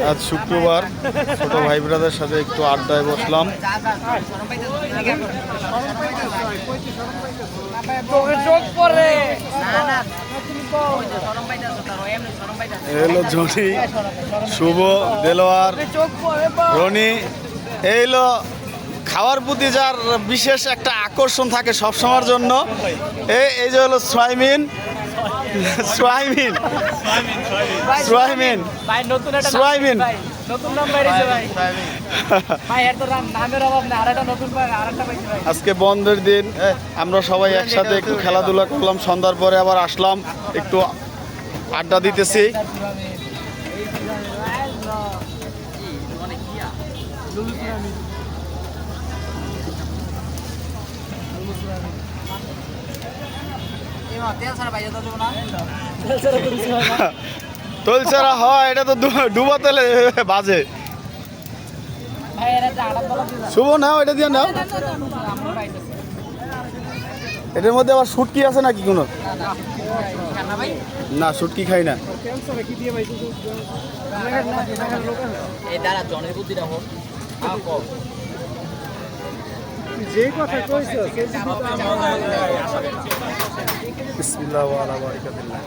আজ শুক্রবার ছোট ভাই ব্রাদের সাথে একটু আড্ডায় বসলাম। এলো জনি, শুভ, দেলোয়ার, রনি। এইলো খাওয়ার প্রতি যার বিশেষ একটা আকর্ষণ থাকে সবসময়ের জন্য। এই যে হলো সোয়াইমিন, সোয়াইমিন, সোয়াইমিন, সোয়াইমিন। আজকে বন্ধের দিন, আমরা সবাই একসাথে একটু খেলাধুলা করলাম। সন্ধ্যার পরে আবার আসলাম, একটু আড্ডা দিতেছি। তোলছাড়া হয়, এটা তো ডুবা তেলে বাজে। শুভ নাও, এটা দিয়ে নাও। এটার মধ্যে আবার শুটকি আছে নাকি কোনো? না, শুটকি খাই না। বিসমিল্লাহ ওয়া আলা বারাকাতিল্লাহ।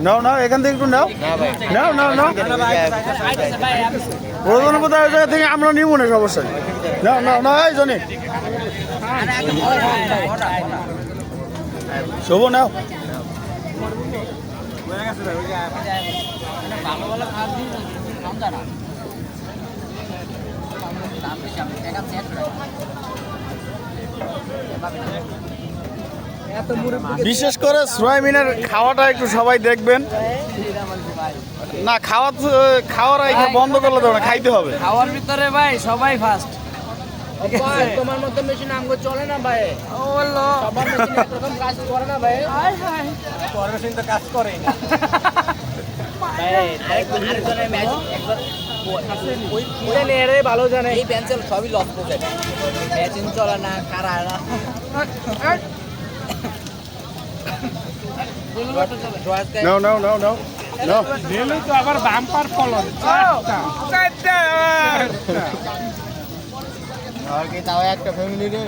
নাও নাও, এখান থেকে একটু নাও। নাও নাও নাও, ওজন বোধহয় জায়গা থেকে আমরা নিব না সমস্যা। নাও নাও নাও, এই জনি শুভ নাও। বিশেষ করে সোয়াবিনের খাওয়াটা একটু সবাই দেখবেন। না, খাওয়ার বন্ধ করলে তো না, খাইতে হবে। খাওয়ার ভিতরে ভাই সবাই ফার্স্ট। তোমার মতো মেশিন আমগো চলে না ভাই। ও বললো সবার মেশিন একরকম কাজ করে না ভাই। হায় হায়, তোর মেশিন তো কাজ করে না ভাই। আরেকজনের ম্যাজিক একবার ওই নেরে ভালো জানে। এই পেন্সিল সবই লস করে দেয়, মেশিন চলে না, খারাপ না। নাও নাও নাও নাও নাও। দিলে তো আবার বাম্পার ফলন। তাও একটা ফ্যামিলি রে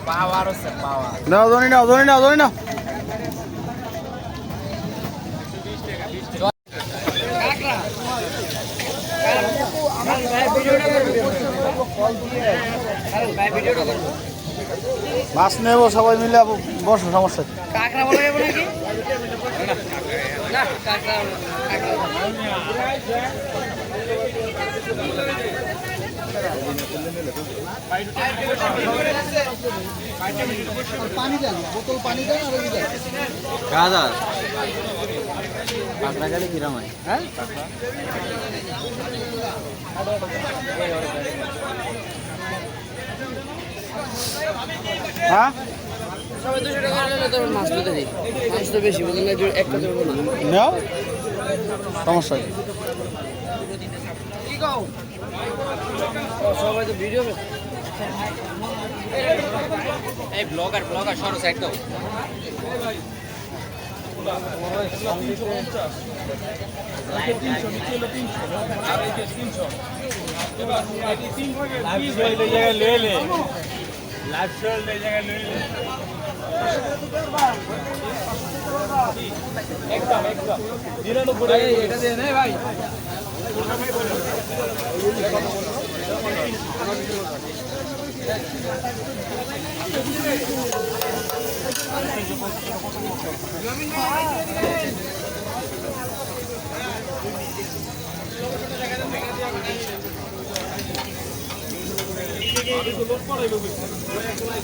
পাওয়ার হচ্ছে পাওয়ার। নাও ধনি নাও, ধনি নাও, ধনি নাও। মাছ নেবো সবাই মিলে, বসো, সমস্যা। কাঁকড়া বলা যাবে নাকি? না, কাঁকড়া পানি দেন, বোতল পানি দেন। আর কাঁকড়া গেলে কিরম হয়? হ্যাঁ, হ্যাঁ, সবাই 200 টাকা নিলে তো মাছ পেতে দিই। মাছ তো বেশি বুঝলেন না, একটা ধরবো না। নাও, সমস্যা কি? সবাই তো ভিডিও এই ব্লগার সরো সাইড দাও। এটা দিয়ে নে ভাই।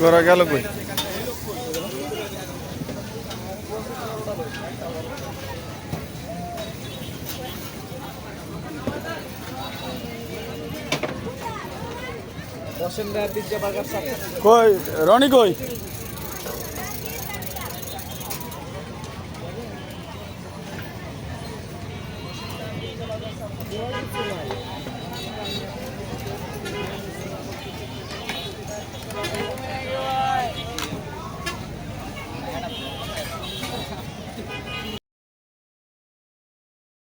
করা গেল কই? কই রনি, কই?